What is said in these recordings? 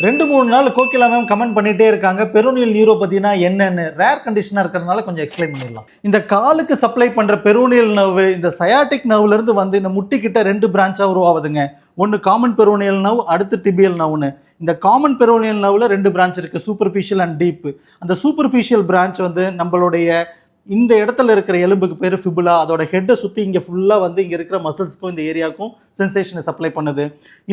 2-3 நாள் Kokila ma'am comment பண்ணிட்டே இருக்காங்க. பெரோனியல் நியூரோபதினா என்னன்னு ரேர் கண்டிஷனா இருக்கிறதுனால கொஞ்சம் எக்ஸ்பிளைன் பண்ணிடலாம். இந்த காலுக்கு சப்ளை பண்ற பெரோனியல் நர்வ் இந்த சயாட்டிக் நர்வ்ல இருந்து வந்து இந்த முட்டி கிட்ட 2 பிரான்ச்சா உருவாகுதுங்க. ஒன்னு காமன் பெரோனியல் நர்வ், அடுத்து டிபியல் நர்வ்னு. இந்த காமன் பெரோனியல் நர்வ்ல 2 பிரான்ச் இருக்கு, சூப்பர்ஃபிஷியல் அண்ட் டீப். அந்த சூப்பர்ஃபிஷியல் பிரான்ச் வந்து நம்மளுடைய இந்த இடத்துல இருக்கிற எலும்புக்கு பேர் ஃபிபுலா. அதோட ஹெட்டை சுற்றி இங்கே ஃபுல்லாக வந்து இங்கே இருக்கிற மசில்ஸ்க்கும் இந்த ஏரியாவுக்கும் சென்சேஷனை சப்ளை பண்ணுது.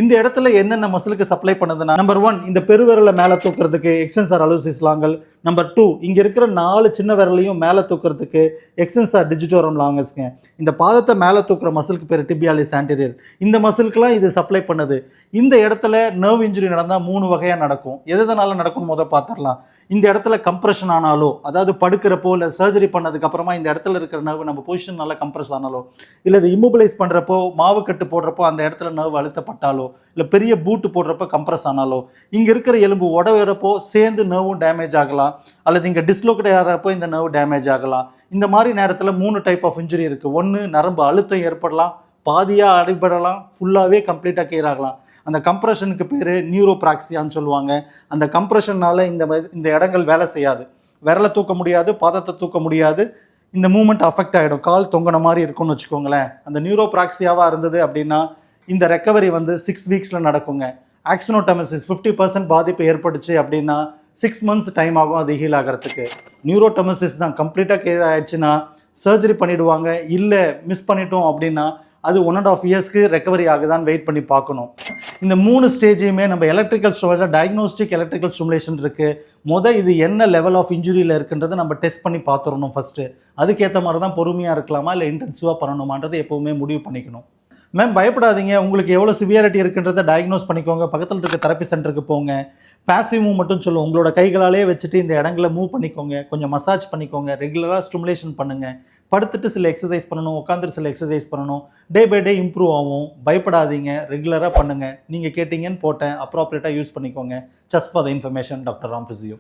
இந்த இடத்துல என்னென்ன மசிலுக்கு சப்ளை பண்ணுதுன்னா, நம்பர் 1 இந்த பெருவிரலை மேலே தூக்குறதுக்கு எக்ஸ்டென்சார் அலூசிஸ் லாங்கல். நம்பர் 2 இங்கே இருக்கிற 4 சின்ன விரலையும் மேலே தூக்குறதுக்கு எக்ஸ்டென்சார் டிஜிட்டோரம் லாங்கஸ்ங்க. இந்த பாதத்தை மேலே தூக்குற மசிலுக்கு பேர் டிபியாலிஸ் ஆன்டீரியர். இந்த மசிலுக்குலாம் இது சப்ளை பண்ணுது. இந்த இடத்துல நர்வ் இன்ஜுரி நடந்தால் 3 வகையாக நடக்கும். எதனால நடக்கும் பார்த்துடலாம். இந்த இடத்துல கம்ப்ரெஷன் ஆனாலோ, அதாவது படுக்கிறப்போ இல்லை சர்ஜரி பண்ணதுக்கு அப்புறமா இந்த இடத்துல இருக்கிற நர்வ் நம்ம பொசிஷன் நல்லா கம்ப்ரெஸ் ஆனாலோ, இல்லை இது இம்மொபிலைஸ் பண்ணுறப்போ மாவு கட்டு போடுறப்போ அந்த இடத்துல நர்வ் அழுத்தப்பட்டாலோ, இல்லை பெரிய பூட்டு போடுறப்போ கம்ப்ரெஸ் ஆனாலோ, இங்கே இருக்கிற எலும்பு உடவுறப்போ சேர்ந்து நர்வும் டேமேஜ் ஆகலாம், அல்லது இங்கே டிஸ்லோகேட் ஆகிறப்போ இந்த நர்வ் டேமேஜ் ஆகலாம். இந்த மாதிரி நேரத்தில் 3 டைப் ஆஃப் இன்ஜுரி இருக்குது. ஒன்று நரம்பு அழுத்தம் ஏற்படலாம், பாதியாக அடிபடலாம், ஃபுல்லாகவே கம்ப்ளீட்டாக கிளியர் ஆகலாம். அந்த கம்ப்ரெஷனுக்கு பேர் நியூரோபிராக்சியான்னு சொல்லுவாங்க. அந்த கம்ப்ரெஷனால் இந்த இடங்கள் வேலை செய்யாது. விரலை தூக்க முடியாது, பாதத்தை தூக்க முடியாது. இந்த மூமெண்ட் அஃபெக்ட் ஆகிடும். கால் தொங்கின மாதிரி இருக்கும்னு வச்சுக்கோங்களேன். அந்த நியூரோபிராக்சியாவாக இருந்தது அப்படின்னா இந்த ரெக்கவரி வந்து 6 வீக்ஸில் நடக்குங்க. ஆக்சினோடெமசிஸ் 50% பாதிப்பு ஏற்பட்டுச்சு அப்படின்னா 6 மந்த்ஸ் டைம் ஆகும் அது ஹீல் ஆகிறதுக்கு. நியூரோடெமசிஸ் தான் கம்ப்ளீட்டாக கிளியர் ஆகிடுச்சுன்னா சர்ஜரி பண்ணிவிடுவாங்க. இல்லை மிஸ் பண்ணிட்டோம் அப்படின்னா அது 1.5 இயர்ஸ்க்கு ரெக்கவரி ஆகுதான்னு வெயிட் பண்ணி பார்க்கணும். இந்த 3 ஸ்டேஜையுமே நம்ம electrical storage diagnostic electrical stimulation இருக்குது. இது என்ன லெவல் ஆஃப் இன்ஜுரியில் இருக்குன்றதை நம்ம டெஸ்ட் பண்ணி பார்த்துடணும் ஃபஸ்ட்டு. அதுக்கேற்ற மாதிரி தான் பொறுமையாக இருக்கலாமா இல்லை இன்டென்சிவாக பண்ணணுமான்றதை எப்போவுமே முடிவு பண்ணிக்கணும். மேம் பயப்படாதீங்க, உங்களுக்கு எவ்வளோ சிவியாரிட்டி இருக்குன்றதை டயக்னோஸ் பண்ணிக்கோங்க. பக்கத்தில் இருக்க தெரப்பி சென்டருக்கு போங்க. பேசிவ் மூவ் மட்டும் சொல்லுவோம். உங்களோட கைகளாலே வச்சுட்டு இந்த இடங்களை மூவ் பண்ணிக்கோங்க, கொஞ்சம் மசாஜ் பண்ணிக்கோங்க, ரெகுலராக ஸ்டிமுலேஷன் பண்ணுங்கள். படுத்துட்டு சில எக்ஸசைஸ் பண்ணணும், உட்காந்துட்டு சில எக்ஸசைஸ் பண்ணணும். டே பை டே இம்ப்ரூவ் ஆகும். பயப்படாதீங்க, ரெகுலராக பண்ணுங்கள். நீங்கள் கேட்டிங்கன்னு போட்டேன், அப்ராப்ரியேட்டாக யூஸ் பண்ணிக்கோங்க. Just for the information, doctor Ram physio.